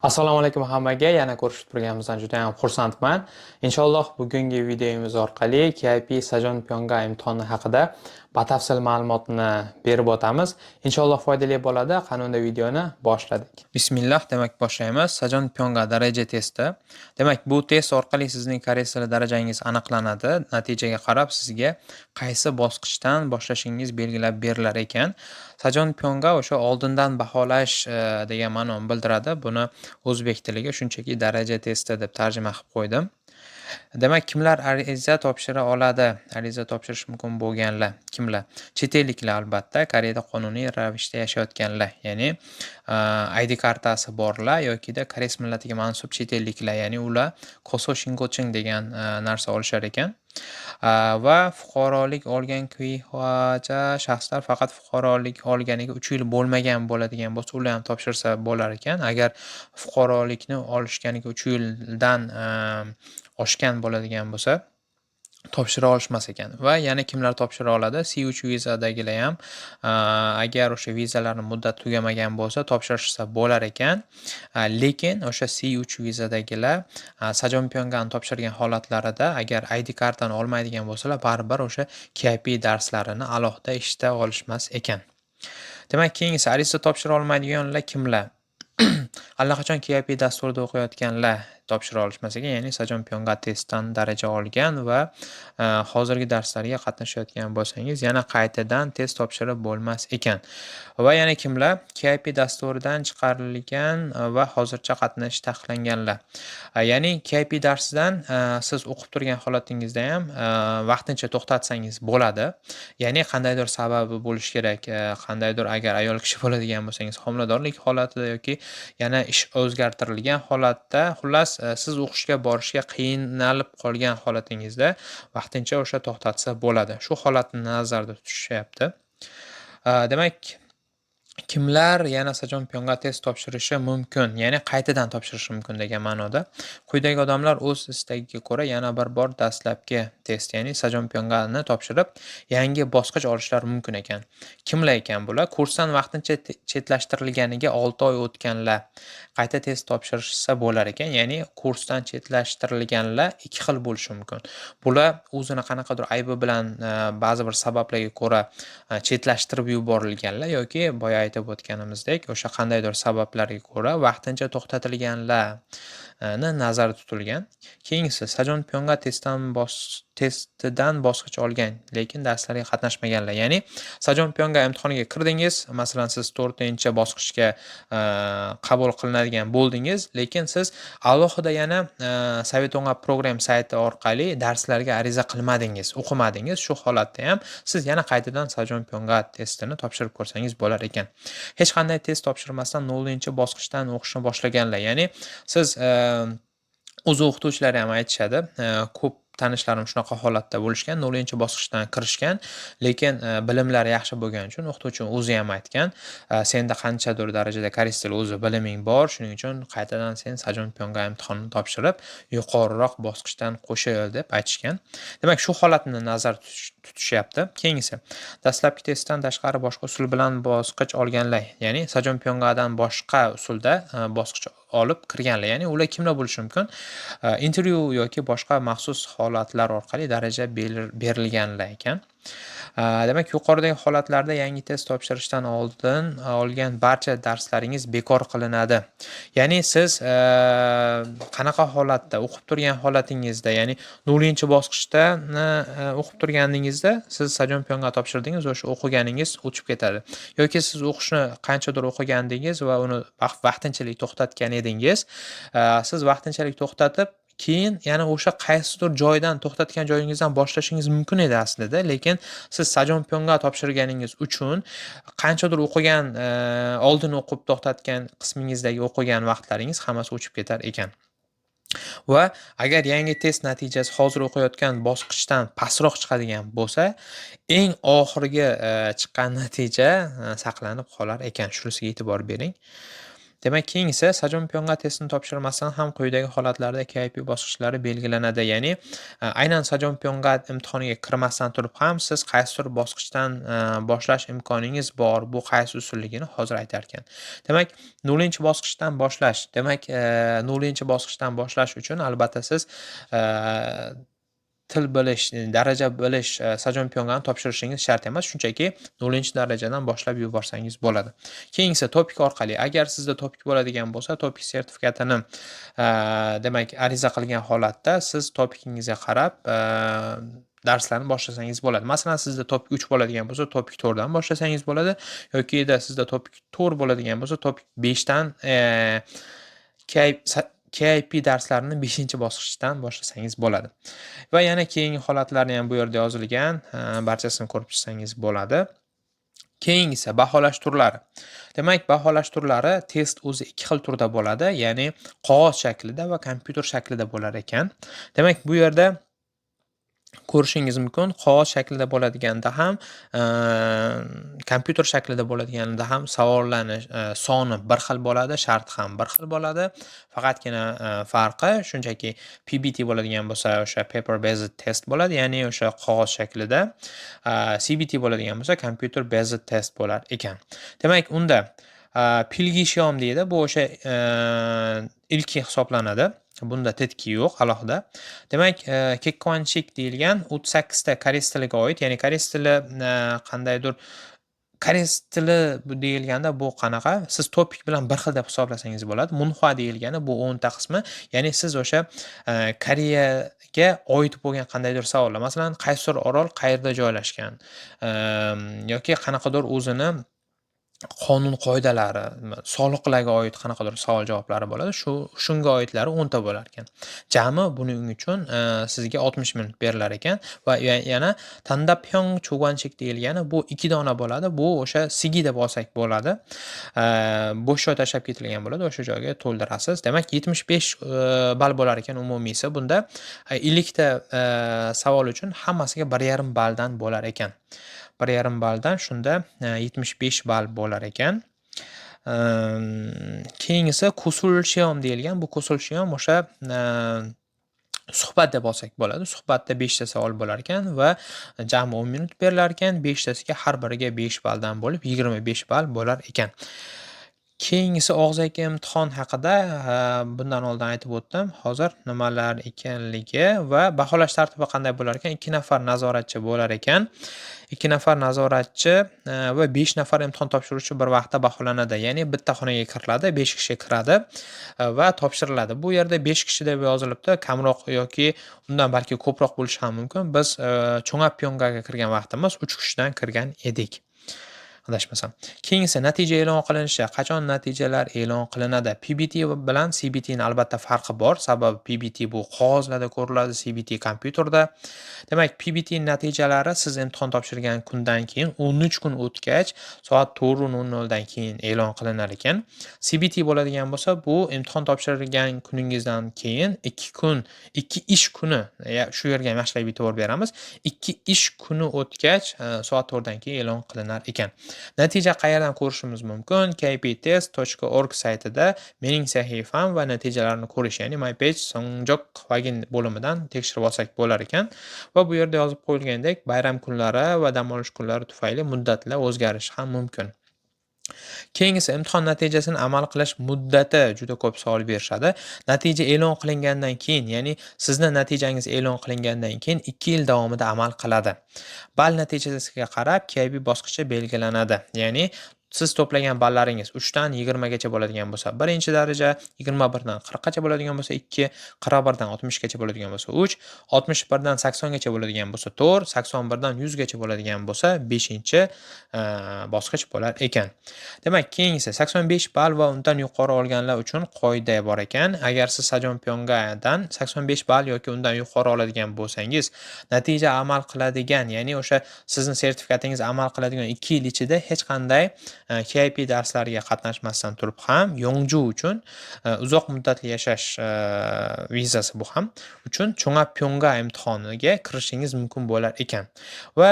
Assalomu alaykum hammaga. Yana ko'rishib turganimizdan juda ham xursandman. Inshaalloh bugungi videomiz orqali KIP Sajon Pyonga imtihoni haqida batafsil ma'lumotni berib o'tamiz. Inshaalloh foydali bo'ladi. Qani unda videoni boshladik. Bismillah, demak boshlaymiz. Sajon Pyonga daraja testi. Demak, bu test orqali sizning koreys tili darajangiz aniqlanadi. Natijaga qarab sizga qaysi bosqichdan boshlashingiz belgilab berilar ekan. Sajon Pyonga o'sha oldindan baholash degan ma'noni bildiradi. Buni o'zbek tiliga shunchaki daraja testi deb tarjima qilib qo'ydim. Demak, kimlar ariza topshira oladi? Ariza topshirish mumkin bo'lganlar kimlar? Chet elliklar albatta, Koreyada qonuniy ravishda yashayotganlar, ya'ni ID kartasi borlar yokida koreys millatiga mansub chet elliklar, ya'ni ular Koso Shingocheng degan narsa olishar ekan. Va fuqarolik olgan kuyxoja shaxslar faqat fuqarolik olganiga 3 yil bo'lmagan bo'ladigan bo'lsa, ular ham topshirsa bo'lar ekan. Agar fuqarolikni olishganiga 3 yildan oshgan bo'ladigan bo'lsa, topshira olishmas ekan. Va yana kimlar topshira oladi? C3 vizadagilar ham agar o'sha vizalarning muddati tugamagan bo'lsa, topshirishsa bo'lar ekan. Lekin o'sha C3 vizadagilar Sajon Pyongan topshirgan holatlarida agar ID kartani olmaydigan bo'lsalar, baribir o'sha KIP darslarini alohida eshita olishmas ekan. Demak, keyingisi ariza topshira olmaydiganlar kimlar? Allaqachon KIP dasturida o'qiyotganlar topshira olishmas ekan, ya'ni Sajon Pyonga testdan daraja olgan va hozirgi darslarga qatnashayotgan bo'lsangiz, yana qaytadan test topshirib bo'lmas ekan. Va yana kimlar? KIP dasturidan chiqarilgan va hozircha qatnashish taqiqlanganlar. Ya'ni KIP darsidan siz o'qib turgan holatingizda ham vaqtincha to'xtatsangiz bo'ladi. Ya'ni qandaydir sababi bo'lishi kerak. Qandaydir agar ayol kishi bo'ladigan bo'lsangiz, homiladorlik holatida yoki yana ish o'zgartirilgan holatda, xullas siz o'qishga borishga qiynalib qolgan holatingizda vaqtincha o'sha to'xtatsa bo'ladi. Shu holatni nazarda tutishyapti. Demak, kimlar yana Sajon Pyonga test topshirishi mumkin, ya'ni qaytadan topshirishi mumkin degan ma'noda. Quyidagi odamlar o'z istagiga ko'ra yana bir bor dastlabki test, ya'ni Sajon Pyongani topshirib, yangi bosqich olishlari mumkin ekan. Kimlar ekan bular? Kursdan vaqtincha chetlashtirilganiga 6 oy o'tganlar qayta test topshirishsa bo'lar ekan, ya'ni kursdan chetlashtirilganlar ikki xil bo'lishi mumkin. Bular o'zini qanaqadir aybi bilan ba'zi bir sabablarga ko'ra chetlashtirib yuborilganlar yoki boya aytib o'tganimizdek, o'sha qandaydir sabablarga ko'ra vaqtincha to'xtatilganlarni nazarda tutilgan. Keyingisi Sajon Pyonga testidan bosqich olgan, lekin darslarga qatnashmaganlar. Ya'ni Sajon Pyonga imtihoniga kirdingiz, masalan siz 4-bosqichga qabul qilinadigan bo'ldingiz, lekin siz alohida yana Savetonga program sayti orqali darslarga ariza qilmadingiz, o'qimadingiz. Shu holatda ham siz yana qaytadan Sajon Pyonga testini topshirib ko'rsangiz bo'lar ekan. Hech qanday test topshirmasdan 0-bosqichdan o'qishni boshlaganlar, ya'ni siz o'z o'qituvchilari ham aytishadi, ko'p tanishlarim shunaqa holatda bo'lishgan, 0-bosqichdan kirishgan, lekin bilimlari yaxshi bo'lgani uchun o'qituvchi o'zi ham aytgan, senda qanchadir darajada koreys tili o'zi biliming bor, shuning uchun qaytadan sen Sajon Pyonga imtihonini topshirib, yuqoriroq bosqichdan qo'shil deb aytishgan. Demak, shu holatni nazarda tutishyapti. Keyingisi, dastlabki testdan tashqari boshqa usul bilan bosqich olganlar, ya'ni Sajon Pyongadan boshqa usulda bosqich olib kirganlar, ya'ni ular kimlar bo'lishi mumkin? Intervyu yoki boshqa maxsus holatlar orqali daraja berilganlar ekan. Demak, yuqoridagi holatlarda yangi test topshirishdan oldin olgan barcha darslaringiz bekor qilinadi. Ya'ni siz qanaqa holatda o'qib turgan holatingizda, ya'ni 0-bosqichda o'qib turganingizda siz Sajon Pyonga topshirdingiz, o'sha o'qiganingiz o'chib ketadi. Yoki siz o'qishni qanchadir o'qigandingiz va uni vaqtinchalik to'xtatgan edingiz, siz vaqtinchalik to'xtatib keyin yana o'sha qaysidir joydan to'xtatgan joyingizdan boshlashingiz mumkin edi aslida, lekin siz Sajon Pyonga topshirganingiz uchun qanchadir o'qigan, oldin o'qib to'xtatgan qismingizdagi o'qigan vaqtlaringiz hammasi o'chib ketar ekan. Va agar yangi test natijasi hozir o'qiyotgan bosqichdan pastroq chiqadigan bo'lsa, eng oxirgi chiqqan natija saqlanib qolar ekan. Shunisiga e'tibor bering. Demak, keyingisi Sajompyonga testni topshirmasdan ham quyidagi holatlarda KIP bosqichlari belgilanadi. Ya'ni, aynan Sajompyonga imtihoniga kirmasdan turib ham siz qaysidir bosqichdan boshlash imkoningiz bor. Bu qaysi usulligini hozir aytar ekan. Demak, 0-bosqichdan boshlash. Demak, 0-bosqichdan boshlash uchun albatta siz til bilish, daraja bilish Sajompyongani topshirishingiz shart emas. Shunchaki 0-darajadan boshlab yuborsangiz bo'ladi. Keyingisi Topik orqali. Agar sizda Topik bo'ladigan bo'lsa, Topik sertifikatini demak, ariza qilgan holatda siz Topikingizga qarab darslarni boshlasangiz bo'ladi. Masalan, sizda Topik 3 bo'ladigan bo'lsa, Topik 4 dan boshlasangiz bo'ladi yoki sizda Topik 4 bo'ladigan bo'lsa, Topik 5 dan KIP darslarini 5-bosqichdan boshlasangiz bo'ladi. Va yana keyingi holatlarni ham bu yerda yozilgan, barchasini ko'rib chiqsangiz bo'ladi. Keyingisi baholash turlari. Demak, baholash turlari test o'zi 2 xil turda bo'ladi, ya'ni qog'oz shaklida va kompyuter shaklida bo'lar ekan. Demak, bu yerda ko'rishingiz mumkin, qog'oz shaklida bo'ladiganida ham, kompyuter shaklida bo'ladiganida ham savollarni soni bir xil bo'ladi, sharti ham bir xil bo'ladi. Faqatgina farqi shunchaki PBT bo'ladigan bo'lsa, o'sha paper based test bo'ladi, ya'ni o'sha qog'oz shaklida. CBT bo'ladigan bo'lsa, computer based test bo'lar ekan. Demak, unda pilgishiyom deydi, bu o'sha ilki hisoblanadi. Bunda tetki yo'q alohida. Demak, Kekwanchik deyilgan 38 ta koreys tiliga oid, ya'ni koreys tili qandaydir koreys tili deyilganda bu qanaqa? Siz topik bilan bir xil deb hisoblasangiz bo'ladi. Munhua deyilgani bu 10 ta qismi, ya'ni siz o'sha Koreyaga oid bo'lgan qandaydir savollar, masalan, qaysi orol qayerda joylashgan yoki qanaqadir o'zini qonun qoidalari, soliqlarga oid qanaqadir savol javoblari bo'ladi. Shunga oidlari 10 ta bo'lar ekan. Jami buning uchun sizga 60 minut berilar ekan va yana Tandapyong Chugwanchik deyilgani bu 2 dona bo'ladi. Bu o'sha Sigi deb olsak bo'ladi. Bo'sh joy tashlab ketilgan bo'ladi, o'sha joyga to'ldirasiz. Demak, 75 ball bo'lar ekan umumiysi. Bunda 50 ta savol uchun hammasiga 1,5 balldan bo'lar ekan. 1,5 balldan shunda 75 ball bo'lar ekan. Keyingisi Kusulshiyom deyilgan. Bu Kusulshiyom o'sha suhbat deb olsak bo'ladi. Suhbatda 5 ta savol bo'lar ekan va jami 10 minut berilar ekan. 5 tasiga har biriga 5 balldan bo'lib 25 ball bo'lar ekan. Keyingisi og'zaki imtihon haqida bundan oldin aytib o'tdim. Hozir nimalar ekanligi va baholash tartibi qanday bo'lar ekan? 2 nafar nazoratchi bo'lar ekan. 2 nafar nazoratchi va 5 nafar imtihon topshiruvchi bir vaqtda baholanadi. Ya'ni bitta xonaga kiriladi, 5 kishi kiradi va topshiriladi. Bu yerda 5 kishi deb yozilibdi, kamroq yoki undan balki ko'proq bo'lishi ham mumkin. Biz Chongapyongaga kirgan vaqtimiz 3 kishidan kirgan edik. Adashmasam. Keyingisi natija e'lon qilinishi. Qachon natijalar e'lon qilinadi? PBT bilan CBT ning albatta farqi bor. Sababi PBT bu qog'ozlarda ko'riladi, CBT kompyuterda. Demak, PBT natijalari siz imtihon topshirgan kundan keyin 13 kun o'tgach, soat 4:00 dan keyin e'lon qilinar ekan. CBT bo'ladigan bo'lsa, bu imtihon topshirgan kuningizdan keyin 2 kun, 2 ish kuni, shu yerga mashqlab e'tibor beramiz. 2 ish kuni o'tgach, soat 4 dan keyin e'lon qilinar ekan. Natija qayerdan ko'rishimiz mumkin? kptest.org saytida mening sahifam va natijalarni ko'rish, ya'ni my page Songjok Hwagin bo'limidan tekshirib olsak bo'lar ekan. Va bu yerda yozib qo'yilgandek, bayram kunlari va dam olish kunlari tufayli muddatlar o'zgarishi ham mumkin. Keyingisi imtihon natijasini amal qilish muddati juda ko'p savol berishadi. Natija e'lon qilingandan keyin, ya'ni sizni natijangiz e'lon qilingandan keyin 2 yil davomida amal qiladi. Ball natijasiga qarab KIP bosqichi belgilanadi. Ya'ni siz to'plagan ballaringiz 3 dan 20 gacha bo'ladigan bo'lsa, 1-daraja, 21 dan 40 gacha bo'ladigan bo'lsa 2, 41 dan 60 gacha bo'ladigan bo'lsa 3, 61 dan 80 gacha bo'ladigan bo'lsa 4, 81 dan 100 gacha bo'ladigan bo'lsa 5-bosqich bo'lar ekan. Demak, keyingisi 85 ball va undan yuqori olganlar uchun qoida bor ekan. Agar siz Sajompyongadan 85 ball yoki undan yuqori oladigan bo'lsangiz, natija amal qiladigan, ya'ni o'sha sizning sertifikatingiz amal qiladigan 2 yil ichida hech qanday KIP darslariga qatnashmasdan turib ham Yongju uchun uzoq muddatli yashash vizasi bu ham uchun Chongapyonga imtihoniga kirishingiz mumkin bo'lar ekan. Va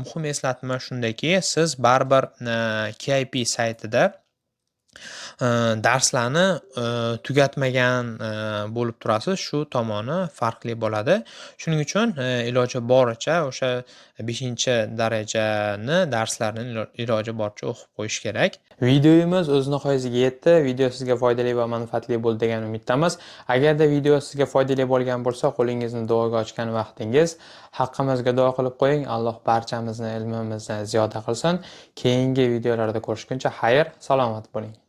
muhim eslatma shundaki, siz baribir KIP saytida darslarni tugatmagan bo'lib turasiz, shu tomoni farqli bo'ladi. Shuning uchun iloji boricha o'sha 5-darajani darslarni iloji boricha o'qib qo'yish kerak. Videomiz o'z nihoyasiga yetdi. Video sizga foydali va manfaatli bo'ldi degan umiddamiz. Agarda video sizga foydali bo'lgan bo'lsa, qo'lingizni duoga ochgan vaqtingiz haqqimizga duo qilib qo'ying. Alloh barchamizni ilmimizni ziyoda qilsin. Keyingi videolarda ko'rishguncha xayr, salomat bo'ling.